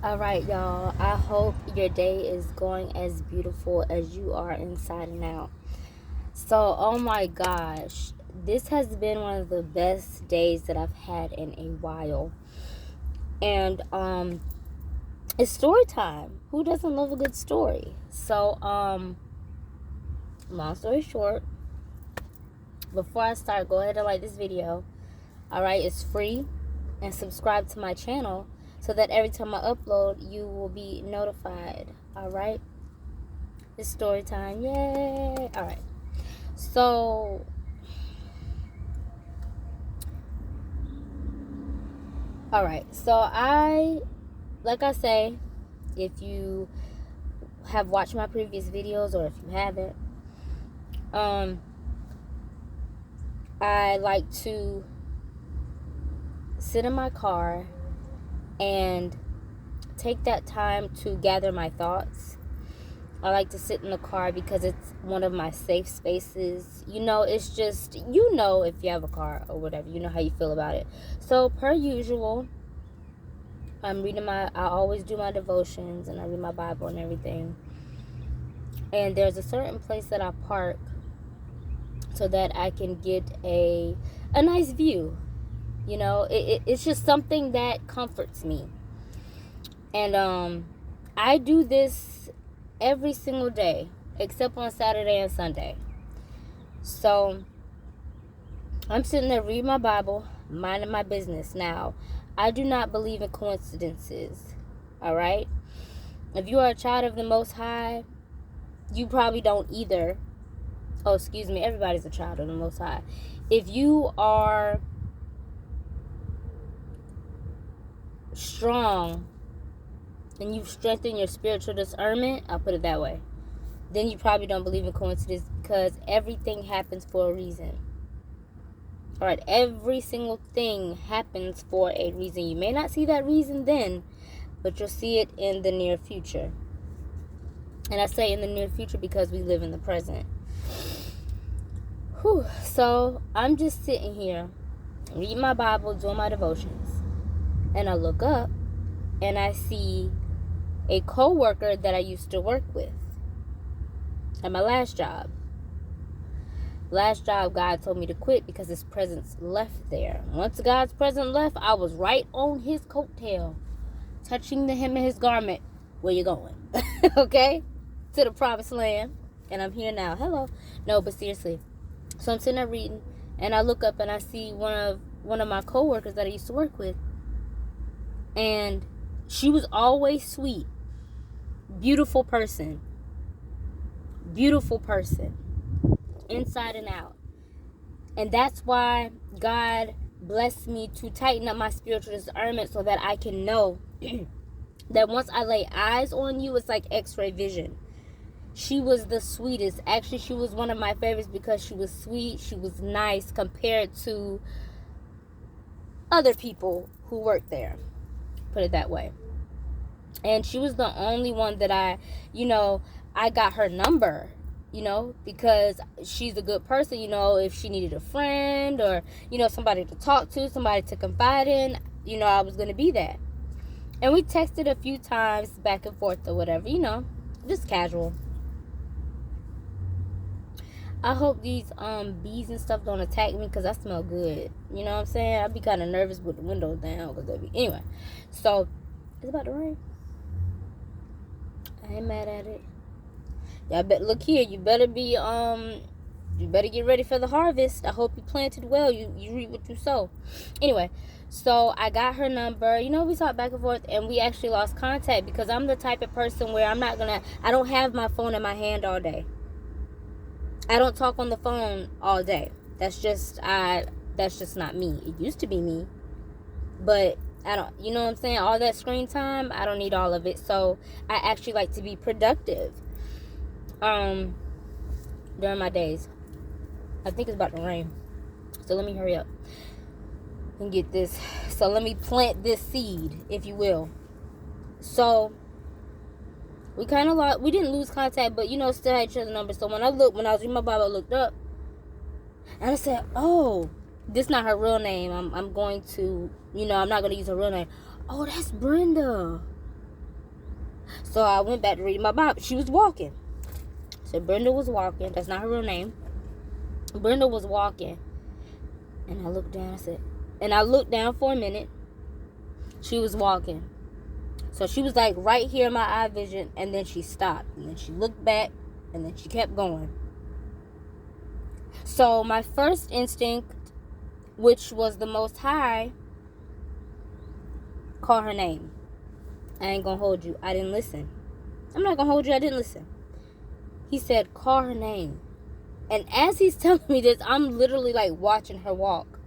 All right, y'all. I hope your day is going as beautiful as you are inside and out. So, oh my gosh, this has been one of the best days that I've had in a while. And it's story time. Who doesn't love a good story? So, long story short, before I start, go ahead and like this video. All right, it's free, and subscribe to my channel so that every time I upload, you will be notified. All right, it's story time. Yay! All right, so like I say, if you have watched my previous videos or if you haven't, I like to sit in my car and take that time to gather my thoughts. I like to sit in the car because it's one of my safe spaces. It's just, if you have a car or whatever, you know how you feel about it. So, per usual, I always do my devotions and I read my Bible and everything. And there's a certain place that I park so that I can get a nice view. It's just something that comforts me. And I do this every single day except on Saturday and Sunday. So I'm sitting there reading my Bible, minding my business. Now, I do not believe in coincidences. All right? If you are a child of the Most High, you probably don't either. Oh, excuse me, everybody's a child of the Most High. If you are strong and you've strengthened your spiritual discernment, I'll put it that way, then you probably don't believe in coincidence, because everything happens for a reason. All right, every single thing happens for a reason. You may not see that reason then, but you'll see it in the near future. And I say in the near future because we live in the present. So I'm just sitting here, reading my Bible, doing my devotions. And I look up and I see a co-worker that I used to work with at my last job. Last job, God told me to quit because his presence left there. Once God's presence left, I was right on his coattail, touching the hem of his garment. Where you going? Okay? To the promised land. And I'm here now. Hello. No, but seriously. So I'm sitting there reading, and I look up and I see one of my coworkers that I used to work with. And she was always sweet. Beautiful person. Beautiful person. Inside and out. And that's why God blessed me to tighten up my spiritual discernment so that I can know that once I lay eyes on you, it's like x-ray vision. She was the sweetest. Actually, she was one of my favorites because she was sweet, she was nice compared to other people who worked there. Put it that way. And she was the only one that I got her number, because she's a good person. If she needed a friend or, somebody to talk to, somebody to confide in, I was going to be that. And we texted a few times back and forth or whatever, just casual. I hope these bees and stuff don't attack me because I smell good. You know what I'm saying? I'd be kind of nervous with the windows down anyway. So it's about to rain. I ain't mad at it. Y'all look here. You better get ready for the harvest. I hope you planted well. You reap what you sow. Anyway, so I got her number. We talked back and forth, and we actually lost contact because I'm the type of person where I don't have my phone in my hand all day. I don't talk on the phone all day. That's just not me. It used to be me, but I don't, you know what I'm saying? All that screen time, I don't need all of it. So I actually like to be productive during my days. I think it's about to rain, so let me hurry up and get this. So let me plant this seed, if you will. So we didn't lose contact, but still had each other's numbers. So when I was reading my Bible, I looked up and I said, oh, this is not her real name. I'm going to, I'm not going to use her real name. Oh, that's Brenda. So I went back to reading my Bible. She was walking. So Brenda was walking. That's not her real name. Brenda was walking. And I looked down. I looked down for a minute. She was walking. So she was like right here in my eye vision. And then she stopped. And then she looked back. And then she kept going. So my first instinct, which was the Most High, call her name. I ain't gonna hold you. I didn't listen. I'm not gonna hold you. I didn't listen. He said, call her name. And as he's telling me this, I'm literally like watching her walk.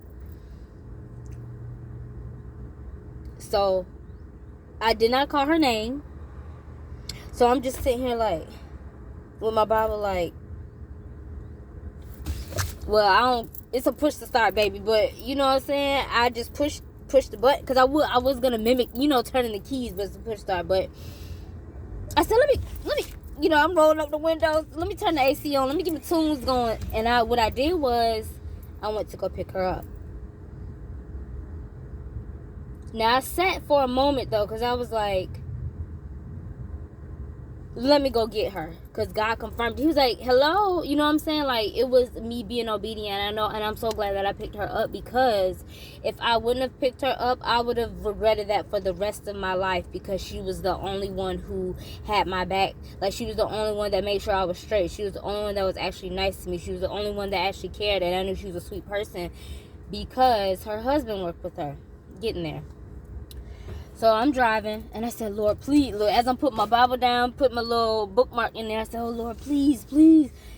So I did not call her name. So I'm just sitting here like with my Bible like, well, I don't, it's a push to start, baby, but you know what I'm saying? I just push the button because I was gonna mimic, turning the keys, but it's a push start. But I said, let me, I'm rolling up the windows. Let me turn the AC on. Let me get my tunes going. And what I did was I went to go pick her up. Now I sat for a moment though, because I was like, let me go get her, because God confirmed. He was like, hello, you know what I'm saying? Like, it was me being obedient. I know, and I'm so glad that I picked her up, because if I wouldn't have picked her up, I would have regretted that for the rest of my life, because she was the only one who had my back. Like, she was the only one that made sure I was straight. She was the only one that was actually nice to me. She was the only one that actually cared, and I knew she was a sweet person because her husband worked with her getting there. So I'm driving, and I said, Lord, please, Lord, as I'm putting my Bible down, put my little bookmark in there, I said, oh, Lord, please,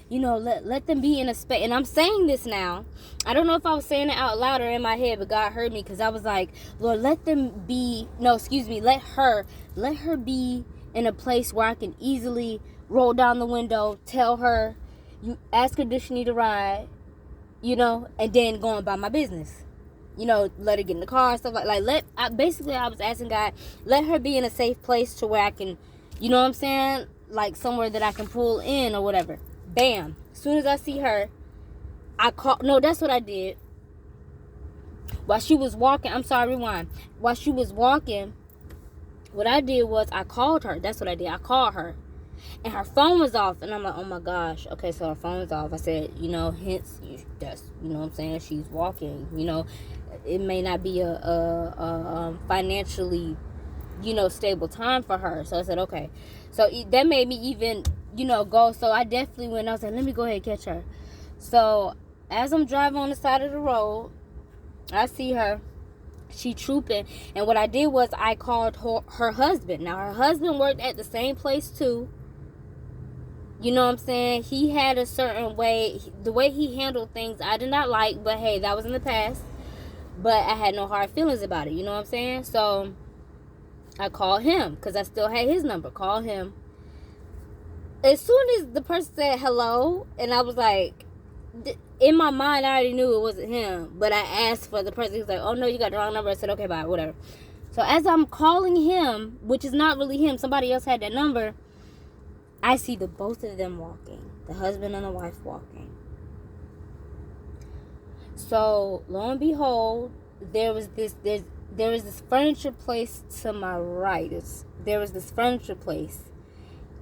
let them be in a space. And I'm saying this now. I don't know if I was saying it out loud or in my head, but God heard me, because I was like, Lord, let her be in a place where I can easily roll down the window, tell her, ask her, does she need a ride, and then go about my business. Let her get in the car and stuff basically I was asking God, let her be in a safe place to where I can, you know what I'm saying? Like somewhere that I can pull in or whatever. Bam. As soon as I see her, that's what I did. While she was walking, rewind. While she was walking, what I did was I called her. That's what I did. I called her. And her phone was off. And I'm like, oh my gosh. Okay, so her phone was off. I said, hence, that's, what I'm saying? She's walking, It may not be a financially, stable time for her. So I said, okay. So that made me even, go. So I definitely went. I was like, let me go ahead and catch her. So as I'm driving on the side of the road, I see her. She trooping. And what I did was I called her husband. Now, her husband worked at the same place too. You know what I'm saying? He had a certain way. The way he handled things, I did not like. But hey, that was in the past. But I had no hard feelings about it. You know what I'm saying? So I called him because I still had his number. Call him. As soon as the person said hello, and I was like, in my mind, I already knew it wasn't him. But I asked for the person. He was like, oh no, you got the wrong number. I said, okay, bye, whatever. So as I'm calling him, which is not really him, somebody else had that number, I see the both of them walking. The husband and the wife walking. So lo and behold, there was this furniture place to my right. There was this furniture place,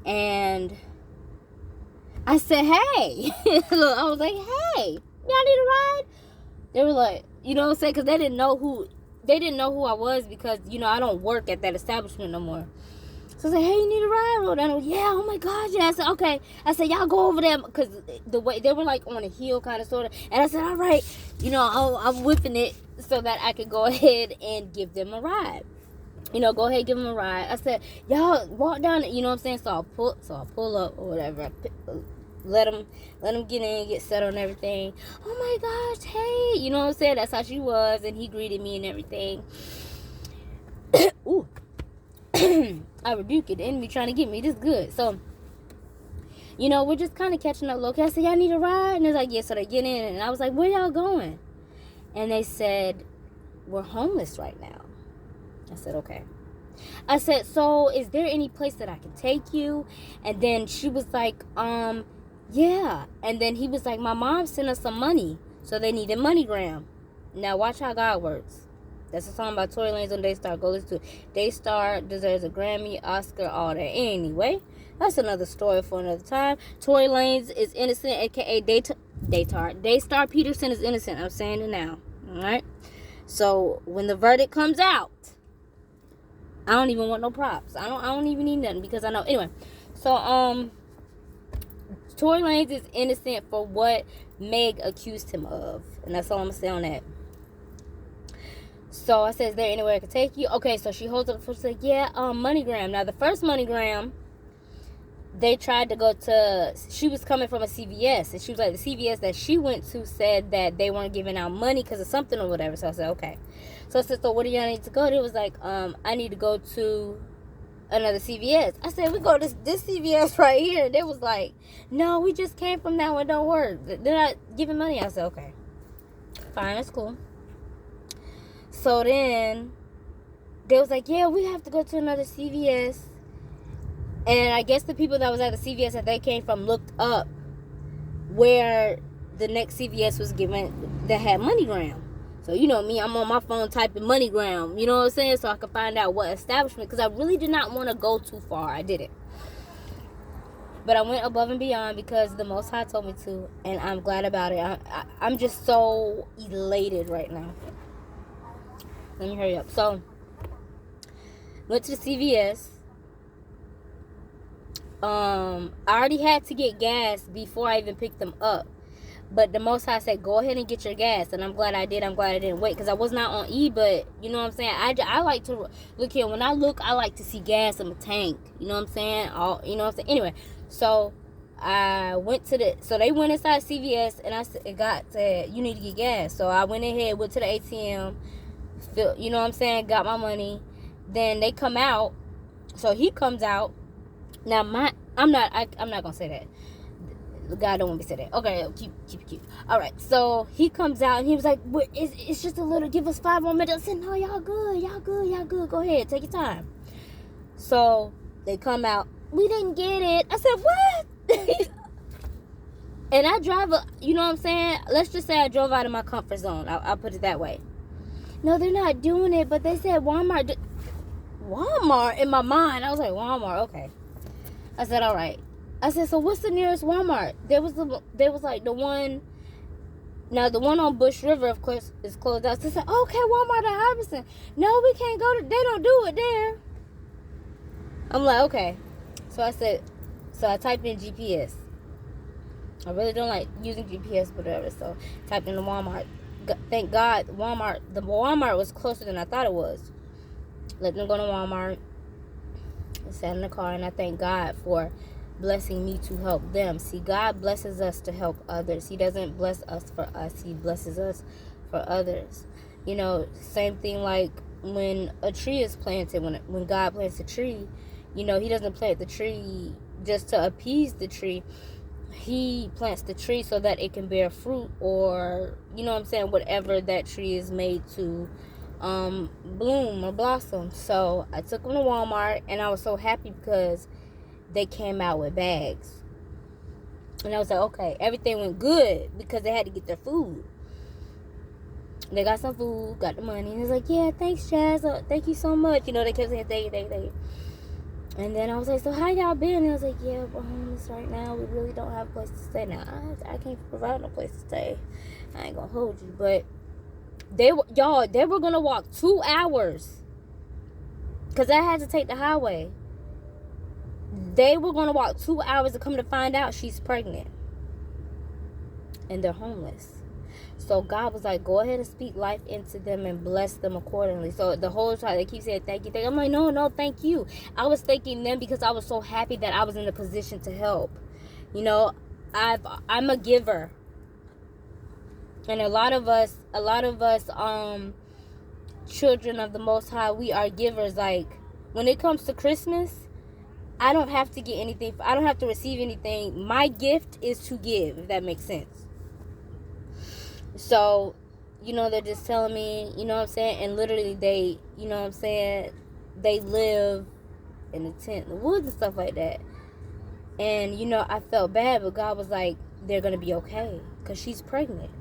and I said, "Hey," I was like, "Hey, y'all need a ride?" They were like, you know what I'm saying, because they didn't know who I was, because I don't work at that establishment no more. So I said, hey, you need a ride? And I was, yeah, oh my God, yeah. I said, okay. I said, y'all go over there, because the way they were like on a hill kind of sort of. And I said, all right, I'm whipping it so that I could go ahead and give them a ride. Go ahead, give them a ride. I said, y'all walk down, you know what I'm saying? So I'll pull up or whatever. Let them get in, get settled and everything. Oh my gosh, hey, you know what I'm saying? That's how she was, and he greeted me and everything. Ooh. I rebuke it. The enemy trying to get me. This good. So, we're just kind of catching up. Look, I said, y'all need a ride? And they're like, yeah. So they get in. And I was like, where y'all going? And they said, we're homeless right now. I said, okay. I said, so is there any place that I can take you? And then she was like, yeah. And then he was like, my mom sent us some money. So they needed MoneyGram. Now watch how God works. That's a song by Tory Lanez on Daystar. Go listen to it. Daystar deserves a Grammy, Oscar, all that. Anyway, that's another story for another time. Tory Lanez is innocent, aka Daystar Peterson is innocent. I'm saying it now. Alright? So when the verdict comes out, I don't even want no props. I don't even need nothing because I know. Anyway, so Tory Lanez is innocent for what Meg accused him of. And that's all I'm going to say on that. So I said, is there anywhere I could take you? Okay, so she holds up the phone. She's like, yeah, MoneyGram. Now, the first MoneyGram, they tried to go to, she was coming from a CVS. And she was like, the CVS that she went to said that they weren't giving out money because of something or whatever. So I said, okay. So I said, so what do y'all need to go to? It was like, I need to go to another CVS. I said, we go to this CVS right here. And they was like, no, we just came from that one. Don't work. They're not giving money. I said, okay. Fine, that's cool. So then they was like, yeah, we have to go to another CVS. And I guess the people that was at the CVS that they came from looked up where the next CVS was given that had MoneyGram. So, you know me, I'm on my phone typing MoneyGram, you know what I'm saying? So I could find out what establishment, because I really did not want to go too far. I didn't. But I went above and beyond because the Most High told me to, and I'm glad about it. I'm just so elated right now. Let me hurry up. So, went to the CVS. I already had to get gas before I even picked them up. But the Most High said, go ahead and get your gas. And I'm glad I did. I'm glad I didn't wait. Because I was not on E, but you know what I'm saying? I like to, look here, when I look, I like to see gas in the tank. You know what I'm saying? You know what I'm saying? Anyway, so I went to so they went inside CVS and I said, you need to get gas. So I went ahead, went to the ATM, you know what I'm saying? Got my money. Then they come out. So he comes out. Now I'm not gonna say that. God don't want me to say that. Okay, keep. All right, so he comes out and he was like, it's just a little, give us 5 more minutes. I said, no, y'all good. Go ahead, take your time. So they come out. We didn't get it. I said, what? And I drive, you know what I'm saying? Let's just say I drove out of my comfort zone. I'll put it that way. No, they're not doing it, but they said Walmart. Walmart in my mind. I was like, Walmart, okay. I said, all right. I said, so what's the nearest Walmart? There was like the one. Now the one on Bush River, of course, is closed out. So I said, okay, Walmart at Harbison. No, we can't go to. They don't do it there. I'm like, okay. So I said, so I typed in GPS. I really don't like using GPS, whatever. So typed in the Walmart. Thank God, the Walmart was closer than I thought it was. Let them go to Walmart. I sat in the car, and I thank God for blessing me to help them. See, God blesses us to help others. He doesn't bless us for us. He blesses us for others. You know, same thing like when a tree is planted. When God plants a tree, you know, he doesn't plant the tree just to appease the tree. He plants the tree so that it can bear fruit, or, you know what I'm saying, whatever that tree is made to bloom or blossom. So I took them to Walmart, and I was so happy because they came out with bags. And I was like, okay, everything went good because they had to get their food. They got some food, got the money, and it's like, yeah, thanks, Jazz. Thank you so much. You know, they kept saying, thank you. And then I was like, so how y'all been? And I was like, yeah, we're homeless right now. We really don't have a place to stay. Now, I can't provide no place to stay. I ain't gonna hold you. But they were gonna walk 2 hours because I had to take the highway. They were going to walk 2 hours to come to find out she's pregnant. And they're homeless. So God was like, go ahead and speak life into them and bless them accordingly. So the whole time they keep saying thank you. I'm like, no, thank you. I was thanking them because I was so happy that I was in a position to help. You know, I'm a giver. And a lot of us, children of the Most High, we are givers. Like, when it comes to Christmas, I don't have to get anything. I don't have to receive anything. My gift is to give, if that makes sense. So, you know, they're just telling me, you know what I'm saying? And literally they, you know what I'm saying? They live in the tent, in the woods and stuff like that. And, you know, I felt bad, but God was like, they're going to be okay because she's pregnant.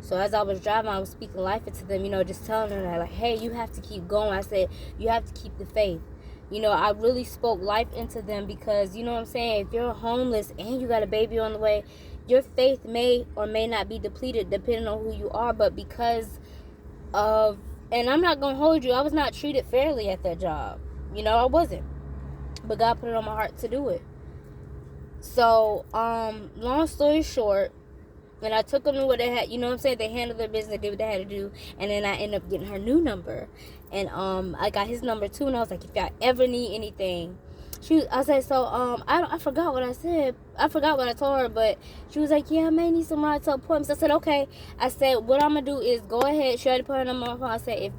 So as I was driving, I was speaking life into them, just telling them that, like, hey, you have to keep going. I said, you have to keep the faith. I really spoke life into them because, you know what I'm saying, if you're homeless and you got a baby on the way, your faith may or may not be depleted depending on who you are. But because of, and I'm not going to hold you, I was not treated fairly at that job. I wasn't. But God put it on my heart to do it. So, long story short, and I took them to what they had, they handled their business, they did what they had to do, and then I ended up getting her new number, and I got his number too, and I was like, if y'all ever need anything, I said, so, I forgot what I said, I forgot what I told her, but she was like, yeah, I may need some rides to appointments. I said, okay. I said, what I'm gonna do is go ahead, she already put her number on my phone. I said, if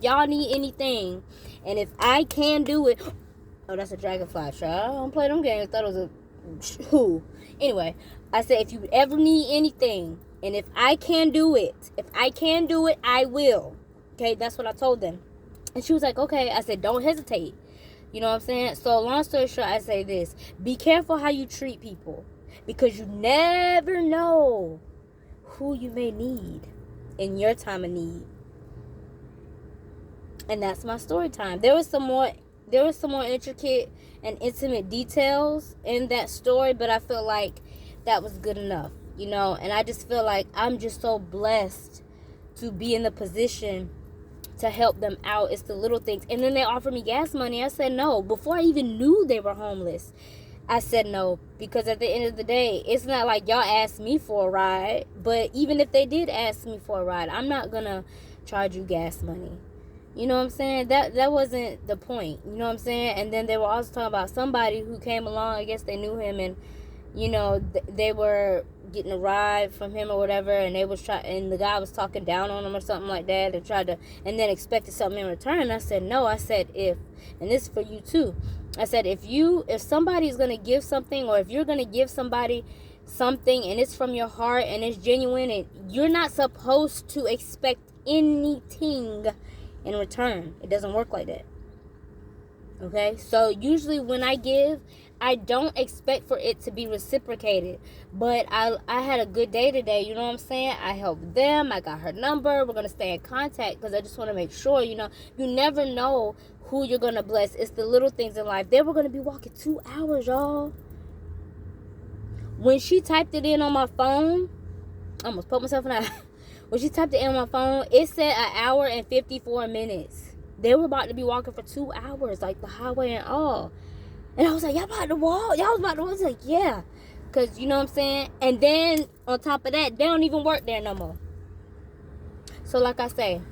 y'all need anything, and if I can do it, oh, that's a dragonfly, child, I don't play them games, I thought it was who? Anyway, I said, if you ever need anything, and if I can do it, I will. Okay, that's what I told them. And she was like, okay. I said, don't hesitate. You know what I'm saying? So, long story short, I say this. Be careful how you treat people. Because you never know who you may need in your time of need. And that's my story time. There was some more intricate and intimate details in that story, but I feel like that was good enough, and I just feel like I'm just so blessed to be in the position to help them out. It's the little things. And then they offered me gas money. I said no. Before I even knew they were homeless, I said no, because at the end of the day, it's not like y'all asked me for a ride, but even if they did ask me for a ride, I'm not gonna charge you gas money. You know what I'm saying? That wasn't the point. You know what I'm saying? And then they were also talking about somebody who came along. I guess they knew him, and they were getting a ride from him or whatever, and and the guy was talking down on him or something like that, and then expected something in return. I said no. I said, and this is for you too. I said, if somebody's gonna give something, or if you're gonna give somebody something and it's from your heart and it's genuine, and you're not supposed to expect anything in return. It doesn't work like that. Okay? So usually when I give, I don't expect for it to be reciprocated. But I had a good day today, you know what I'm saying? I helped them. I got her number. We're going to stay in contact because I just want to make sure, you never know who you're going to bless. It's the little things in life. They were going to be walking 2 hours, y'all. When she typed it in on my phone, I almost put myself in that. When she typed it in on my phone, it said 1 hour and 54 minutes. They were about to be walking for 2 hours, like the highway and all. And I was like, y'all about to walk? Y'all was about to walk? I was like, yeah. Because, you know what I'm saying? And then, on top of that, they don't even work there no more. So, like I say,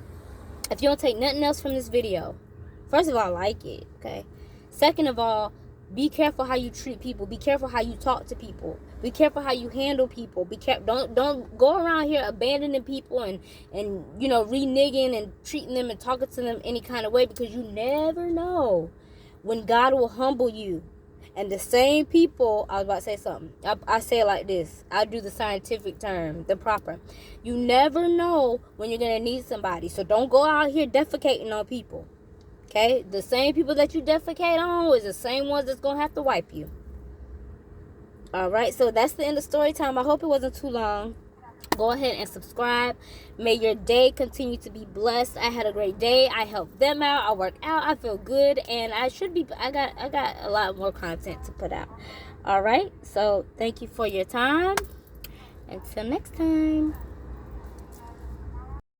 if you don't take nothing else from this video, first of all, like it, okay? Second of all, be careful how you treat people. Be careful how you talk to people. Be careful how you handle people. Be careful. Don't go around here abandoning people and reneging and treating them and talking to them any kind of way, because you never know when God will humble you. And the same people, I was about to say something. I say it like this. I do the scientific term, the proper. You never know when you're going to need somebody. So don't go out here defecating on people. Okay? The same people that you defecate on is the same ones that's going to have to wipe you. Alright, so that's the end of story time. I hope it wasn't too long. Go ahead and subscribe. May your day continue to be blessed. I had a great day. I helped them out. I worked out. I feel good. And I got a lot more content to put out. Alright, so thank you for your time. Until next time.